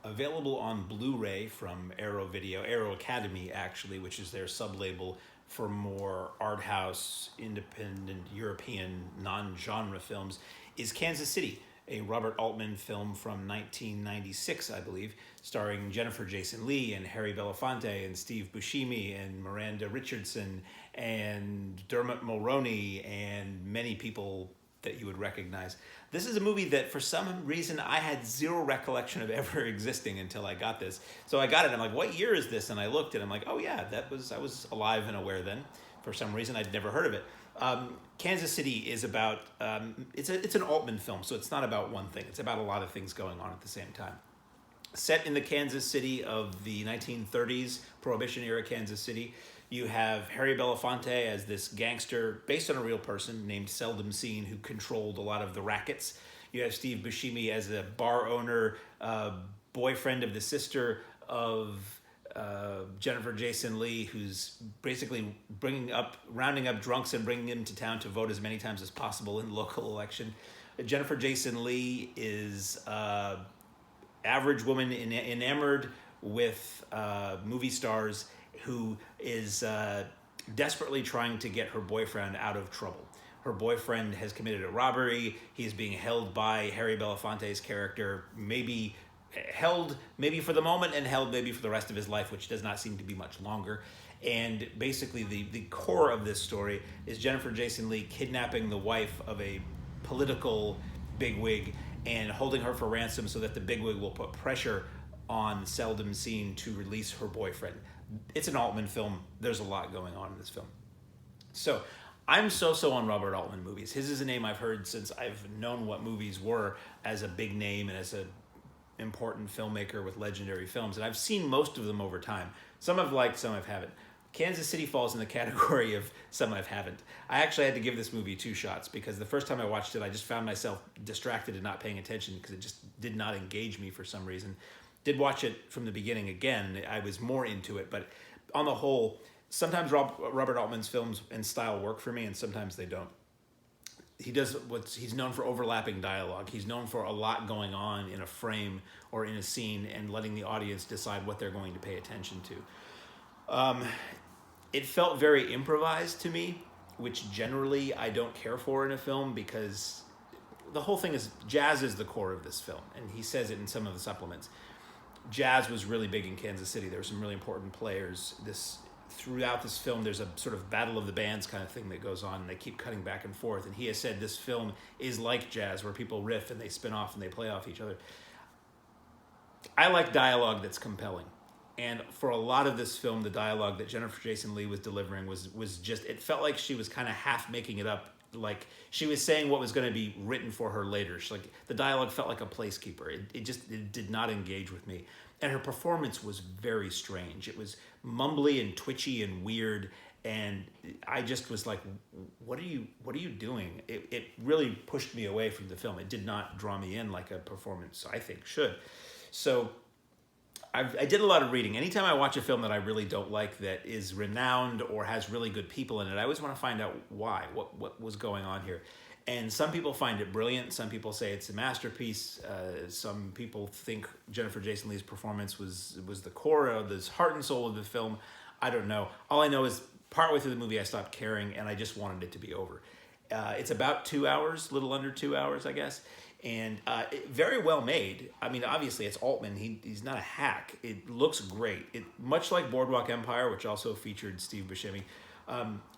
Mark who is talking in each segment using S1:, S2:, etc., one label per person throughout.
S1: available on Blu-ray from Arrow Video, Arrow Academy actually, which is their sub-label for more art house, independent, European, non-genre films, is Kansas City, a Robert Altman film from 1996, I believe, starring Jennifer Jason Leigh and Harry Belafonte and Steve Buscemi and Miranda Richardson and Dermot Mulroney and many people that you would recognize. This is a movie that for some reason I had zero recollection of ever existing until I got this. So I got it, I'm like, what year is this? And I looked and I'm like, oh yeah, I was alive and aware then. For some reason I'd never heard of it. Kansas City is about, it's an Altman film, so it's not about one thing. It's about a lot of things going on at the same time. Set in the Kansas City of the 1930s, Prohibition era Kansas City, you have Harry Belafonte as this gangster based on a real person named Seldom Seen who controlled a lot of the rackets. You have Steve Buscemi as a bar owner, boyfriend of the sister of Jennifer Jason Leigh, who's basically rounding up drunks and bringing them to town to vote as many times as possible in the local election. Jennifer Jason Leigh is average woman enamored with movie stars who is desperately trying to get her boyfriend out of trouble. Her boyfriend has committed a robbery. He is being held by Harry Belafonte's character, maybe held maybe for the moment and held maybe for the rest of his life, which does not seem to be much longer. And basically the core of this story is Jennifer Jason Leigh kidnapping the wife of a political bigwig and holding her for ransom so that the bigwig will put pressure on Seldom Seen to release her boyfriend. It's an Altman film. There's a lot going on in this film. So I'm so on Robert Altman movies. His is a name I've heard since I've known what movies were as a big name and as an important filmmaker with legendary films. And I've seen most of them over time. Some I've liked, some I haven't. Kansas City falls in the category of some I haven't. I actually had to give this movie 2 shots because the first time I watched it, I just found myself distracted and not paying attention because it just did not engage me for some reason. Did watch it from the beginning again. I was more into it, but on the whole, sometimes Robert Altman's films and style work for me, and sometimes they don't. He's known for overlapping dialogue. He's known for a lot going on in a frame or in a scene and letting the audience decide what they're going to pay attention to. It felt very improvised to me, which generally I don't care for in a film because the whole thing is jazz is the core of this film, and he says it in some of the supplements. Jazz was really big in Kansas City. There were some really important players. Throughout this film, there's a sort of battle of the bands kind of thing that goes on, and they keep cutting back and forth. And he has said this film is like jazz, where people riff and they spin off and they play off each other. I like dialogue that's compelling. And for a lot of this film, the dialogue that Jennifer Jason Leigh was delivering was just, it felt like she was kind of half making it up. Like she was saying what was going to be written for her later. The dialogue felt like a placekeeper. It did not engage with me. And her performance was very strange. It was mumbly and twitchy and weird. And I just was like, what are you doing? It really pushed me away from the film. It did not draw me in like a performance I think should. So I did a lot of reading. Anytime I watch a film that I really don't like that is renowned or has really good people in it, I always want to find out why, what was going on here. And some people find it brilliant. Some people say it's a masterpiece. Some people think Jennifer Jason Leigh's performance was the core of the heart and soul of the film. I don't know. All I know is partway through the movie I stopped caring and I just wanted it to be over. It's about 2 hours, a little under 2 hours, I guess. And very well made. I mean, obviously it's Altman. He's not a hack. It looks great. Much like Boardwalk Empire, which also featured Steve Buscemi,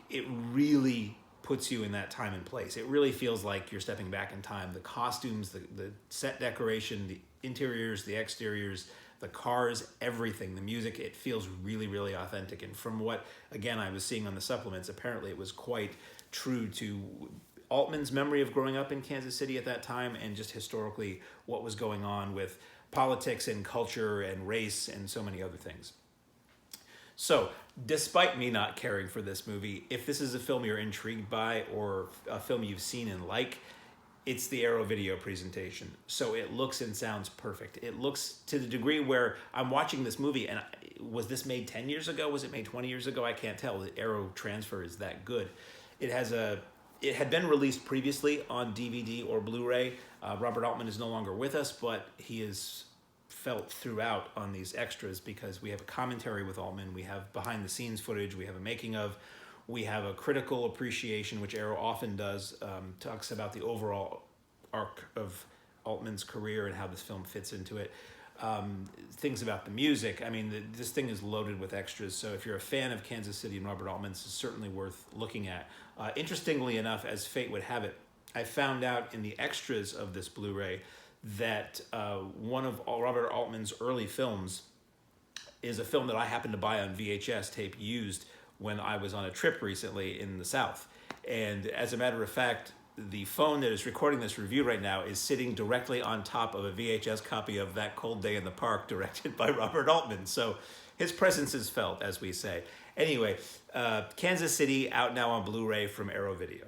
S1: it really puts you in that time and place. It really feels like you're stepping back in time. The costumes, the set decoration, the interiors, the exteriors, the cars, everything, the music, it feels really, really authentic. And from what, again, I was seeing on the supplements, apparently it was quite true to Altman's memory of growing up in Kansas City at that time and just historically what was going on with politics and culture and race and so many other things. So, despite me not caring for this movie, if this is a film you're intrigued by or a film you've seen and like, it's the Arrow Video presentation. So it looks and sounds perfect. It looks to the degree where I'm watching this movie and was this made 10 years ago? Was it made 20 years ago? I can't tell. The Arrow transfer is that good. It had been released previously on DVD or Blu-ray. Robert Altman is no longer with us, but he is felt throughout on these extras, because we have a commentary with Altman, we have behind the scenes footage, we have a making of, we have a critical appreciation, which Arrow often does, talks about the overall arc of Altman's career and how this film fits into it. Things about the music. I mean, this thing is loaded with extras. So if you're a fan of Kansas City and Robert Altman, this is certainly worth looking at. Interestingly enough, as fate would have it, I found out in the extras of this Blu-ray that one of Robert Altman's early films is a film that I happened to buy on VHS tape used when I was on a trip recently in the South. And as a matter of fact, the phone that is recording this review right now is sitting directly on top of a VHS copy of That Cold Day in the Park, directed by Robert Altman. So his presence is felt, as we say. Anyway, Kansas City, out now on Blu-ray from Arrow Video.